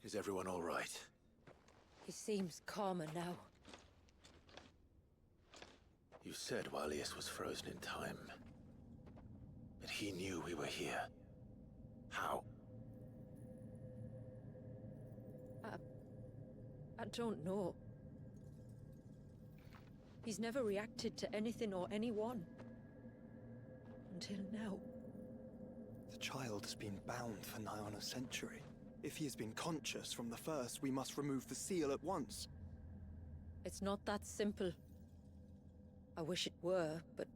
Is everyone all right? He seems calmer now. You said Walius was frozen in time. But he knew we were here. How? I don't know. He's never reacted to anything or anyone. Until now. The child has been bound for nigh on a century. If he has been conscious from the first, we must remove the seal at once. It's not that simple. I wish it were, but...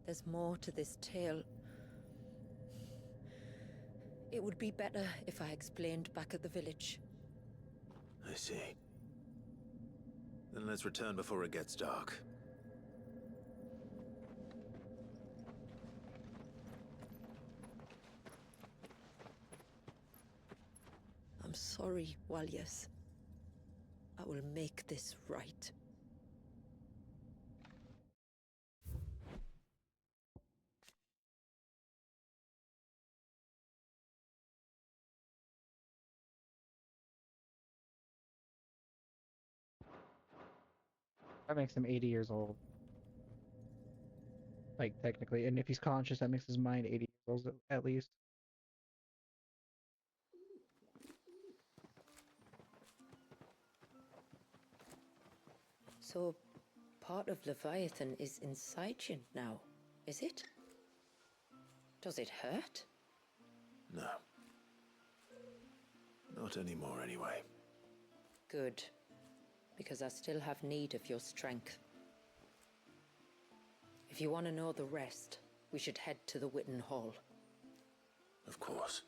there's more to this tale. It would be better if I explained back at the village. I see. Then let's return before it gets dark. I'm sorry, Walius. I will make this right. That makes him 80 years old. Like, technically. And if he's conscious, that makes his mind 80 years old at least. So, part of Leviathan is inside you now, is it? Does it hurt? No. Not anymore, anyway. Good. Because I still have need of your strength. If you want to know the rest, we should head to the Witten Hall. Of course.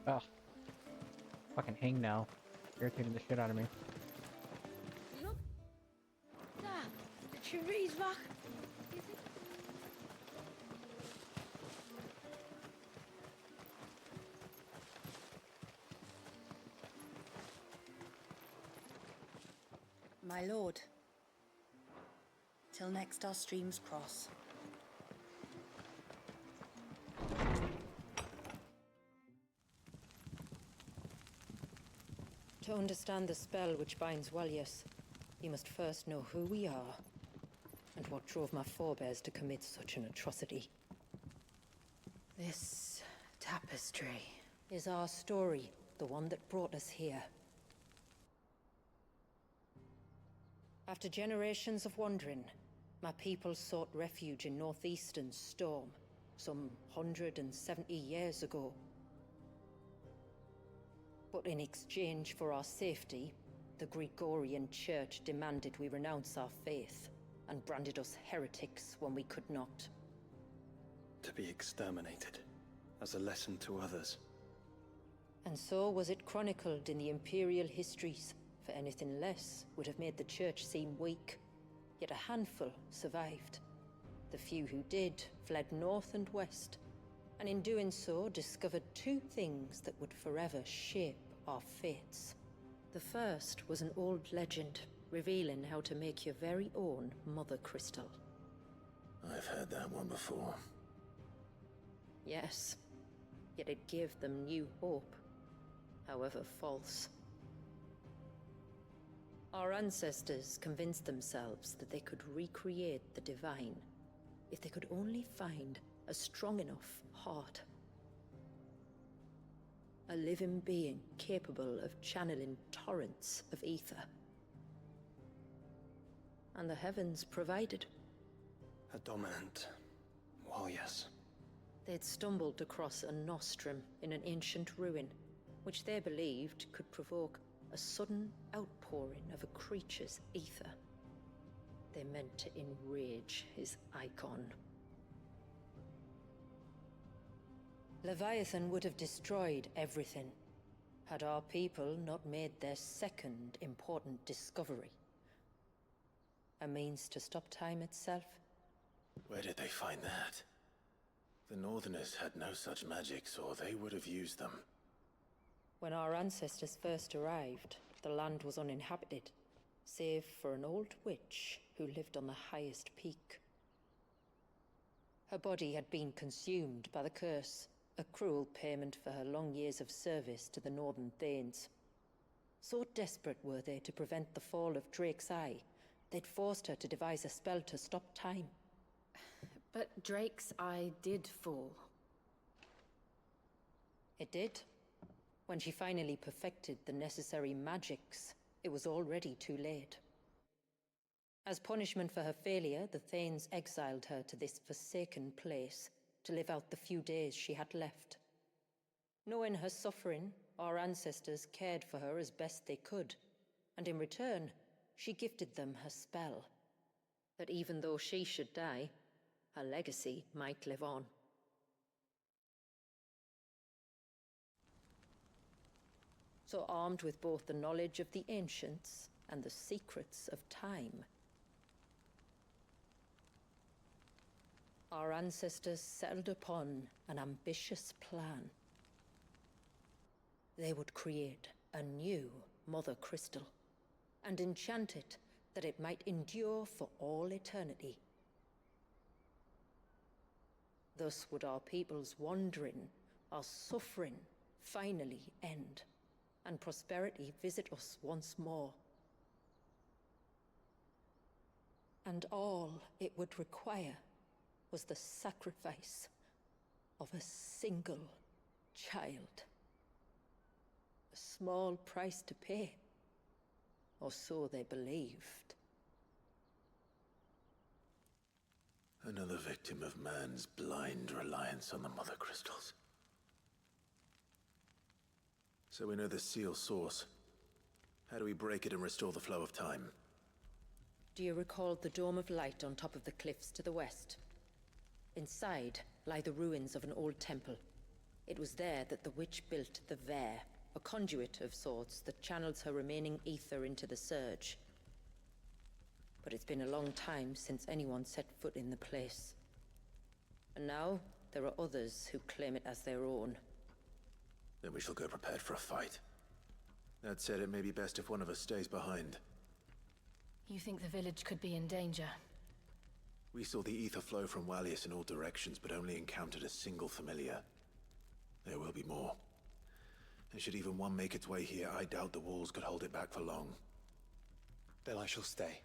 Ugh. Fucking hang now. Irritating the shit out of me. Look! There! The tree's back! My lord. Till next our streams cross. To understand the spell which binds Walius, you must first know who we are, and what drove my forebears to commit such an atrocity. This tapestry is our story, the one that brought us here. After generations of wandering, my people sought refuge in northeastern Storm, some 170 years ago. But in exchange for our safety, the Gregorian Church demanded we renounce our faith, and branded us heretics when we could not. To be exterminated, as a lesson to others. And so was it chronicled in the imperial histories, for anything less would have made the Church seem weak. Yet a handful survived. The few who did fled north and west, and in doing so discovered two things that would forever shape our fates. The first was an old legend, revealing how to make your very own Mother Crystal. I've heard that one before. Yes, yet it gave them new hope, however false. Our ancestors convinced themselves that they could recreate the divine if they could only find a strong enough heart. A living being capable of channeling torrents of ether. And the heavens provided. A dominant. Well, yes. They'd stumbled across a nostrum in an ancient ruin, which they believed could provoke a sudden outpouring of a creature's ether. They meant to enrage his icon. Leviathan would have destroyed everything, had our people not made their second important discovery. A means to stop time itself. Where did they find that? The Northerners had no such magics, or they would have used them. When our ancestors first arrived, the land was uninhabited, save for an old witch who lived on the highest peak. Her body had been consumed by the curse, a cruel payment for her long years of service to the Northern Thanes. So desperate were they to prevent the fall of Drake's Eye, they'd forced her to devise a spell to stop time. But Drake's Eye did fall. It did. When she finally perfected the necessary magics, it was already too late. As punishment for her failure, the Thanes exiled her to this forsaken place to live out the few days she had left. Knowing her suffering, our ancestors cared for her as best they could, and in return, she gifted them her spell. That even though she should die, her legacy might live on. So armed with both the knowledge of the ancients and the secrets of time, our ancestors settled upon an ambitious plan. They would create a new Mother Crystal and enchant it that it might endure for all eternity. Thus would our people's wandering, our suffering, finally end, and prosperity visit us once more. And all it would require was the sacrifice of a single child. A small price to pay, or so they believed. Another victim of man's blind reliance on the Mother Crystals. So we know the seal's source. How do we break it and restore the flow of time? Do you recall the Dome of Light on top of the cliffs to the west? Inside lie the ruins of an old temple. It was there that the witch built the Vare, a conduit of sorts that channels her remaining ether into the Surge. But it's been a long time since anyone set foot in the place. And now, there are others who claim it as their own. Then we shall go prepared for a fight. That said, it may be best if one of us stays behind. You think the village could be in danger? We saw the ether flow from Wallius in all directions, but only encountered a single familiar. There will be more. And should even one make its way here, I doubt the walls could hold it back for long. Then I shall stay.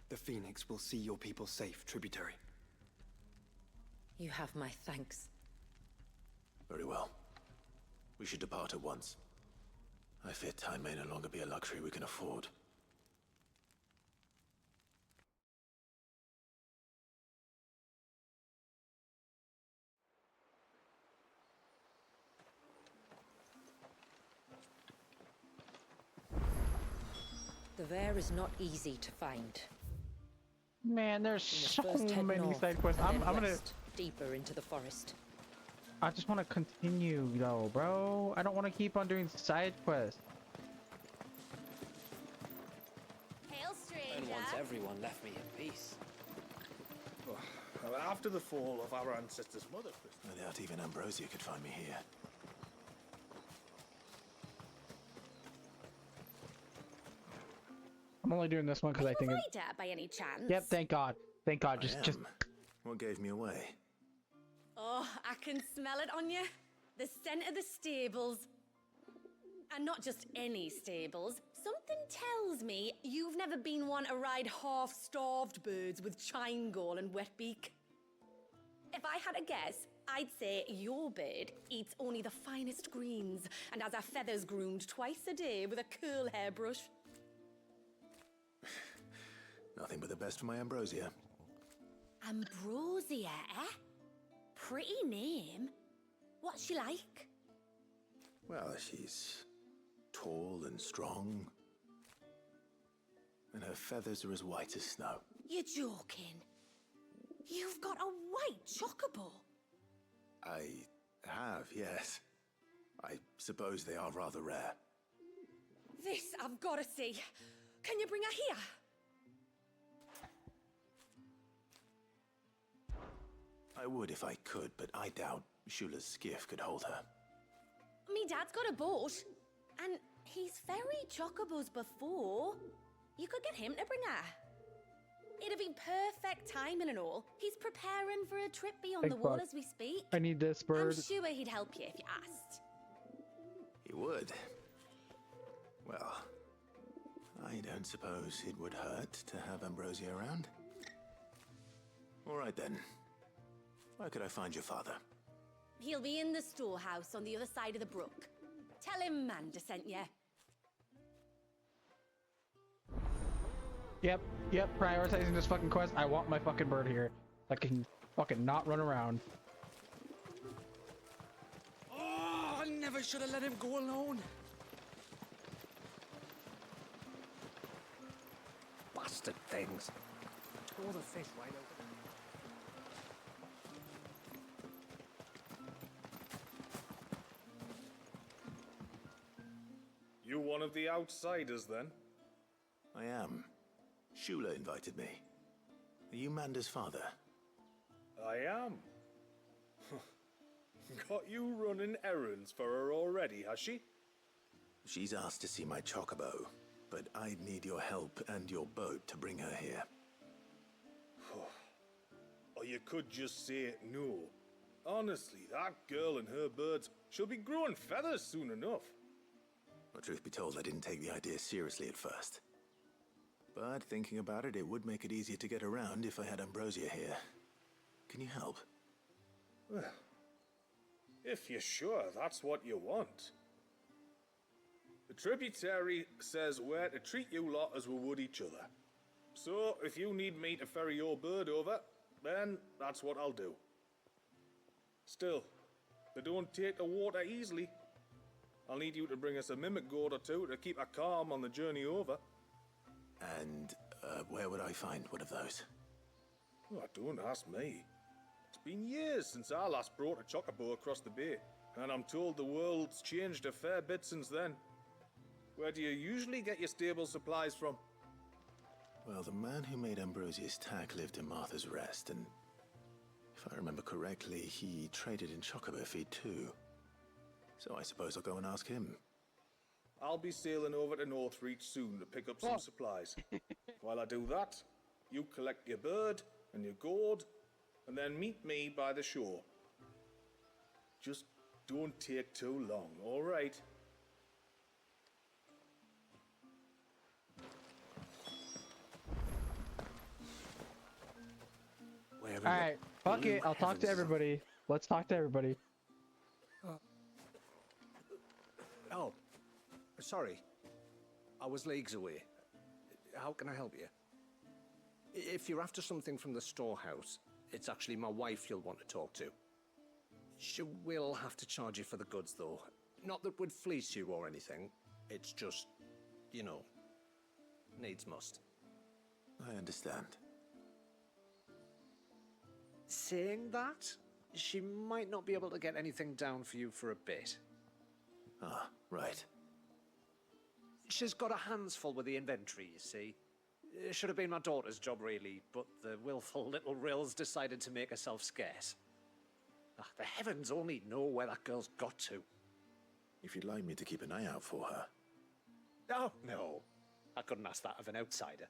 The Phoenix will see your people safe, tributary. You have my thanks. Very well. We should depart at once. I fear time may no longer be a luxury we can afford. The Vare is not easy to find. Man, there's You so must first head many north, side quests. and then I'm gonna. west, deeper into the forest. I just want to continue, though, bro. I don't want to keep on doing side quests. Hail, stranger. And once everyone left me in peace. Well, after the fall of our ancestors' mother, I doubt even Ambrosia could find me here. I'm only doing this one because I think. Rider, by any chance? Yep. Thank God. Thank God. I Just. am. What gave me away? Oh, I can smell it on you. The scent of the stables. And not just any stables. Something tells me you've never been one to ride half-starved birds with chine gall and wet beak. If I had a guess, I'd say your bird eats only the finest greens and has her feathers groomed twice a day with a curl hairbrush. Nothing but the best for my Ambrosia. Ambrosia, eh? Pretty name. What's she like? Well, she's tall and strong. And her feathers are as white as snow. You're joking. You've got a white chocobo. I have, yes. I suppose they are rather rare. This I've got to see. Can you bring her here? I would if I could, but I doubt Shula's skiff could hold her. Me dad's got a boat. And he's ferried chocobos before. You could get him to bring her. It'd be perfect timing and all. He's preparing for a trip beyond Big the wall fuck. as we speak. I need this bird. I'm sure he'd help you if you asked. He would. Well, I don't suppose it would hurt to have Ambrosia around. All right then. Where could I find your father? He'll be in the storehouse on the other side of the brook. Tell him Manda sent you. Yep, prioritizing this fucking quest. I want my fucking bird here. I can fucking not run around. Oh, I never should have let him go alone. Bastard things. Tore the fish right open. You one of the outsiders then? I am. Shula invited me. Are you Manda's father? I am. Got you running errands for her already, has she? She's asked to see my chocobo, but I'd need your help and your boat to bring her here. Or you could just say no. Honestly, that girl and her birds, she'll be growing feathers soon enough. Well, truth be told, I didn't take the idea seriously at first. But thinking about it, it would make it easier to get around if I had Ambrosia here. Can you help? Well, if you're sure that's what you want. The tributary says we're to treat you lot as we would each other. So, if you need me to ferry your bird over, then that's what I'll do. Still, they don't take the water easily. I'll need you to bring us a mimic gourd or two to keep her calm on the journey over. And where would I find one of those? Oh, don't ask me. It's been years since I last brought a chocobo across the bay, and I'm told the world's changed a fair bit since then. Where do you usually get your stable supplies from? Well, the man who made Ambrosia's tack lived in Martha's Rest, and if I remember correctly, he traded in chocobo feed too. So I suppose I'll go and ask him. I'll be sailing over to Northreach soon to pick up some supplies. While I do that, you collect your bird and your gourd, and then meet me by the shore. Just don't take too long, all right? Alright, fuck it. I'll talk to everybody. Let's talk to everybody. Oh, sorry. I was leagues away. How can I help you? If you're after something from the storehouse, it's actually my wife you'll want to talk to. She will have to charge you for the goods, though. Not that would fleece you or anything. It's just, you know, needs must. I understand. Saying that, she might not be able to get anything down for you for a bit. Ah, right. She's got her hands full with the inventory, you see. It should have been my daughter's job, really, but the willful little rills decided to make herself scarce. The heavens only know where that girl's got to. If you'd like me to keep an eye out for her. Oh, no. I couldn't ask that of an outsider.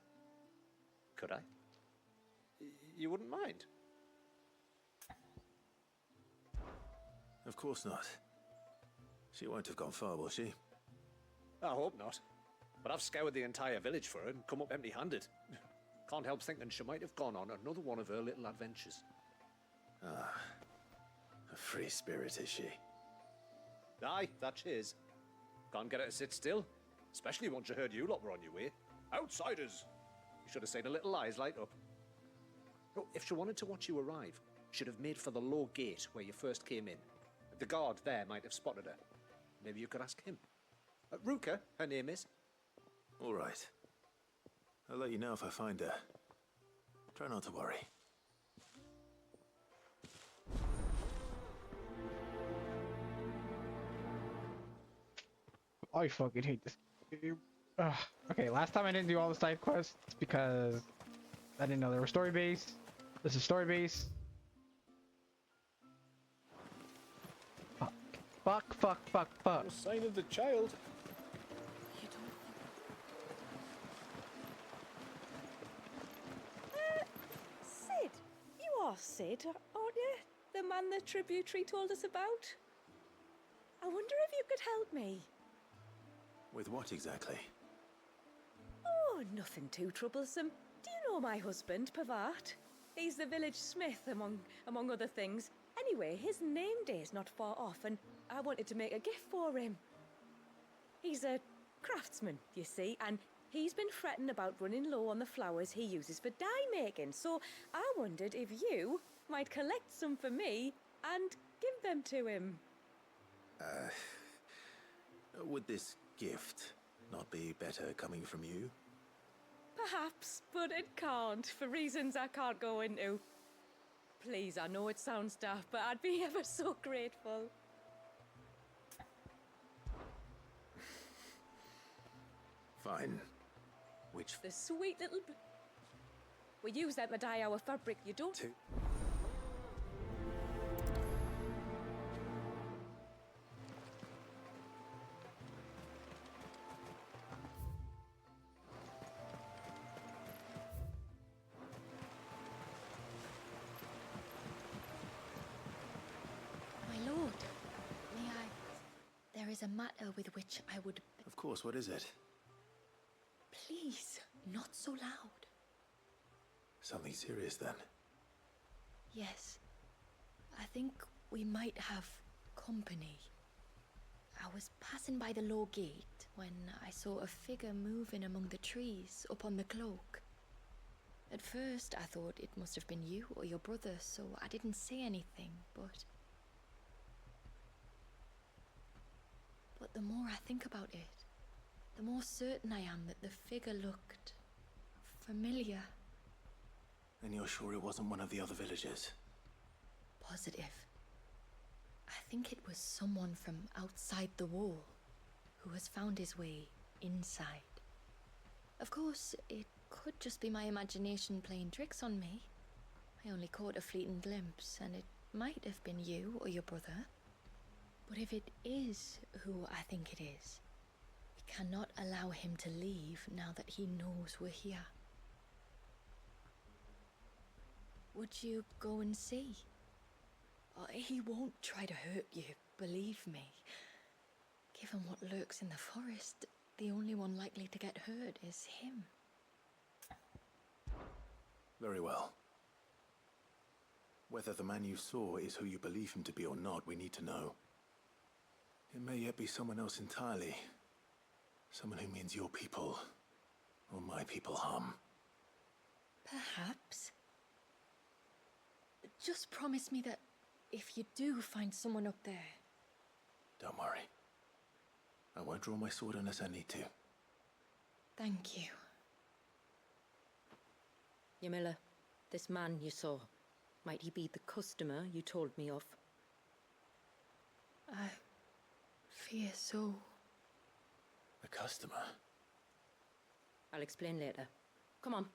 Could I? You wouldn't mind? Of course not. She won't have gone far, will she? I hope not. But I've scoured the entire village for her and come up empty-handed. Can't help thinking she might have gone on another one of her little adventures. Ah, a free spirit is she? Aye, that she is. Can't get her to sit still, especially once you heard you lot were on your way. Outsiders! You should have seen her little eyes light up. Oh, if she wanted to watch you arrive, she'd have made for the low gate where you first came in. The guard there might have spotted her. Maybe you could ask him. Ruka, her name is. All right. I'll let you know if I find her. Try not to worry. I fucking hate this game. Ugh. Okay, last time I didn't do all the side quests because I didn't know they were story based. This is story based. Fuck. No sign of the child. You don't Sid, aren't you? The man the tributary told us about? I wonder if you could help me. With what exactly? Oh, nothing too troublesome. Do you know my husband, Pavat? He's the village smith, among other things. Anyway, his name day's not far off, and I wanted to make a gift for him. He's a craftsman, you see, and he's been fretting about running low on the flowers he uses for dye making, so I wondered if you might collect some for me and give them to him. Would this gift not be better coming from you? Perhaps, but it can't, for reasons I can't go into. Please, I know it sounds daft, but I'd be ever so grateful. Fine. Which... The sweet little... We use them to dye our fabric, you don't... My lord, may I... There is a matter with which I would... Of course, what is it? Please, not so loud. Something serious, then? Yes. I think we might have company. I was passing by the low gate when I saw a figure moving among the trees up on the cloak. At first, I thought it must have been you or your brother, so I didn't say anything, but the more I think about it, the more certain I am that the figure looked familiar. And you're sure it wasn't one of the other villagers? Positive. I think it was someone from outside the wall who has found his way inside. Of course, it could just be my imagination playing tricks on me. I only caught a fleeting glimpse, and it might have been you or your brother. But if it is who I think it is, we cannot allow him to leave now that he knows we're here. Would you go and see? He won't try to hurt you, believe me. Given what lurks in the forest, the only one likely to get hurt is him. Very well. Whether the man you saw is who you believe him to be or not, we need to know. It may yet be someone else entirely. Someone who means your people, or my people, harm. Perhaps. Just promise me that if you do find someone up there... Don't worry. I won't draw my sword unless I need to. Thank you. Yamila, this man you saw, might he be the customer you told me of? I fear so. The customer? I'll explain later. Come on.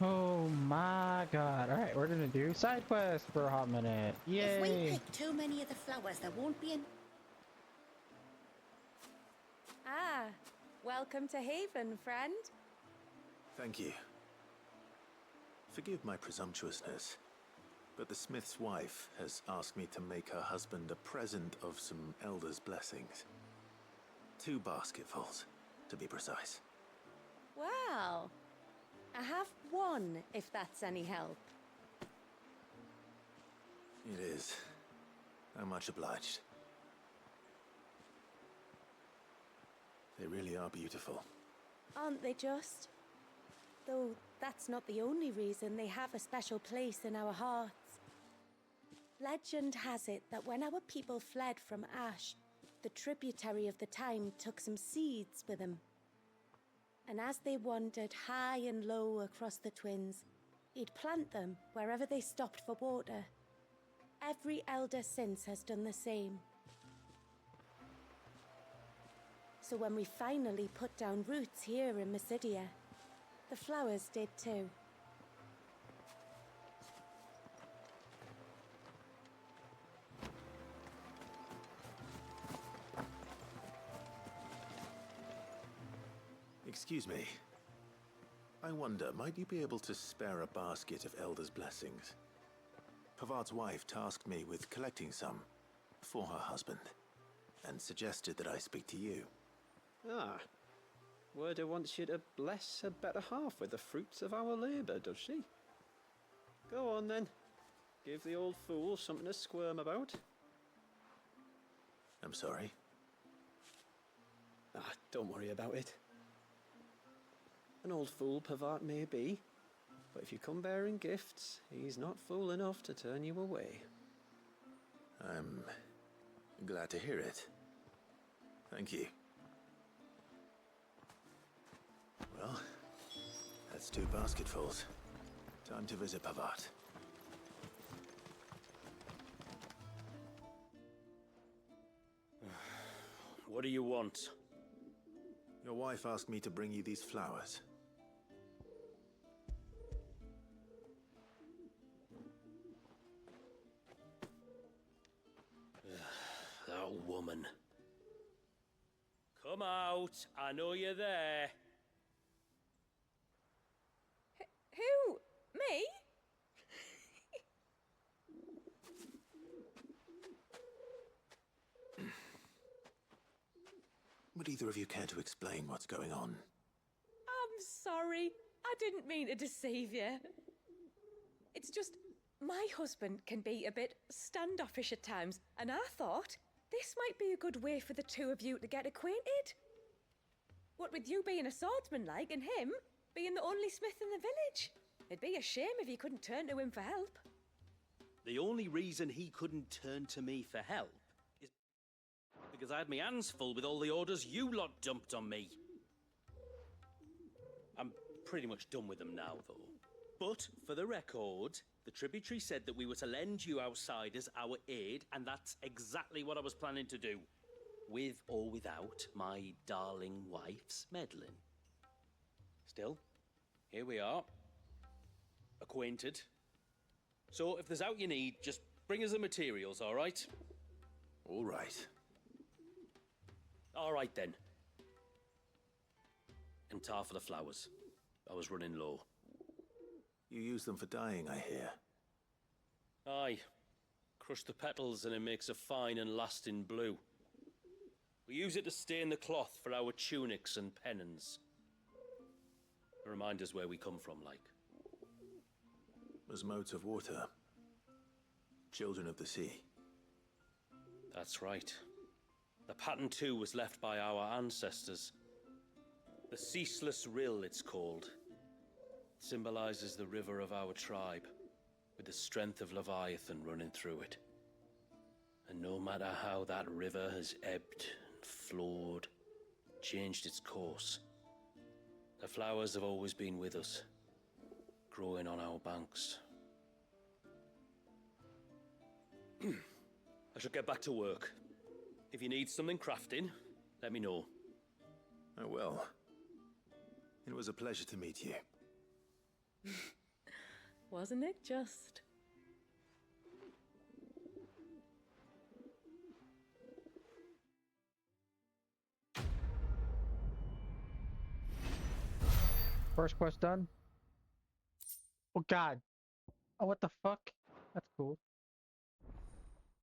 Oh my god. Alright, we're gonna do side quest for a hot minute. Yay! If we pick too many of the flowers, there won't be an... Ah, welcome to Haven, friend. Thank you. Forgive my presumptuousness, but the smith's wife has asked me to make her husband a present of some elders' blessings. 2 basketfuls, to be precise. Well, I have one, if that's any help. It is. I'm much obliged. They really are beautiful. Aren't they just? Though that's not the only reason they have a special place in our hearts. Legend has it that when our people fled from Ash, the tributary of the time took some seeds with them. And as they wandered high and low across the Twins, he'd plant them wherever they stopped for water. Every elder since has done the same. So when we finally put down roots here in Mysidia, the flowers did too. Excuse me. I wonder, might you be able to spare a basket of Elder's blessings? Pavard's wife tasked me with collecting some for her husband, and suggested that I speak to you. Ah. Werda wants you to bless her better half with the fruits of our labour, does she? Go on then. Give the old fool something to squirm about. I'm sorry. Ah, don't worry about it. An old fool Pavard may be, but if you come bearing gifts, he's not fool enough to turn you away. I'm glad to hear it. Thank you. Well, that's 2 basketfuls. Time to visit Pavard. What do you want? Your wife asked me to bring you these flowers. That woman. Come out. I know you're there. Who? Me? Would either of you care to explain what's going on? I'm sorry. I didn't mean to deceive you. It's just, my husband can be a bit standoffish at times, and I thought this might be a good way for the two of you to get acquainted. What with you being a swordsman like, and him being the only smith in the village. It'd be a shame if you couldn't turn to him for help. The only reason he couldn't turn to me for help is because I had my hands full with all the orders you lot dumped on me. I'm pretty much done with them now, though. But, for the record, the tributary said that we were to lend you outsiders our aid, and that's exactly what I was planning to do. With or without my darling wife's meddling. Still, here we are. Acquainted. So, if there's out you need, just bring us the materials, all right? All right. All right, then. And tar for the flowers. I was running low. You use them for dyeing, I hear. Aye. Crush the petals and it makes a fine and lasting blue. We use it to stain the cloth for our tunics and pennons. Remind us where we come from, like. As motes of water. Children of the sea. That's right. The pattern too was left by our ancestors. The ceaseless rill, it's called. It symbolizes the river of our tribe, with the strength of Leviathan running through it. And no matter how that river has ebbed and flowed, changed its course, the flowers have always been with us, growing on our banks. I should get back to work. If you need something crafting, let me know. I will. It was a pleasure to meet you. Wasn't it just? First quest done. Oh god. Oh, what the fuck? That's cool.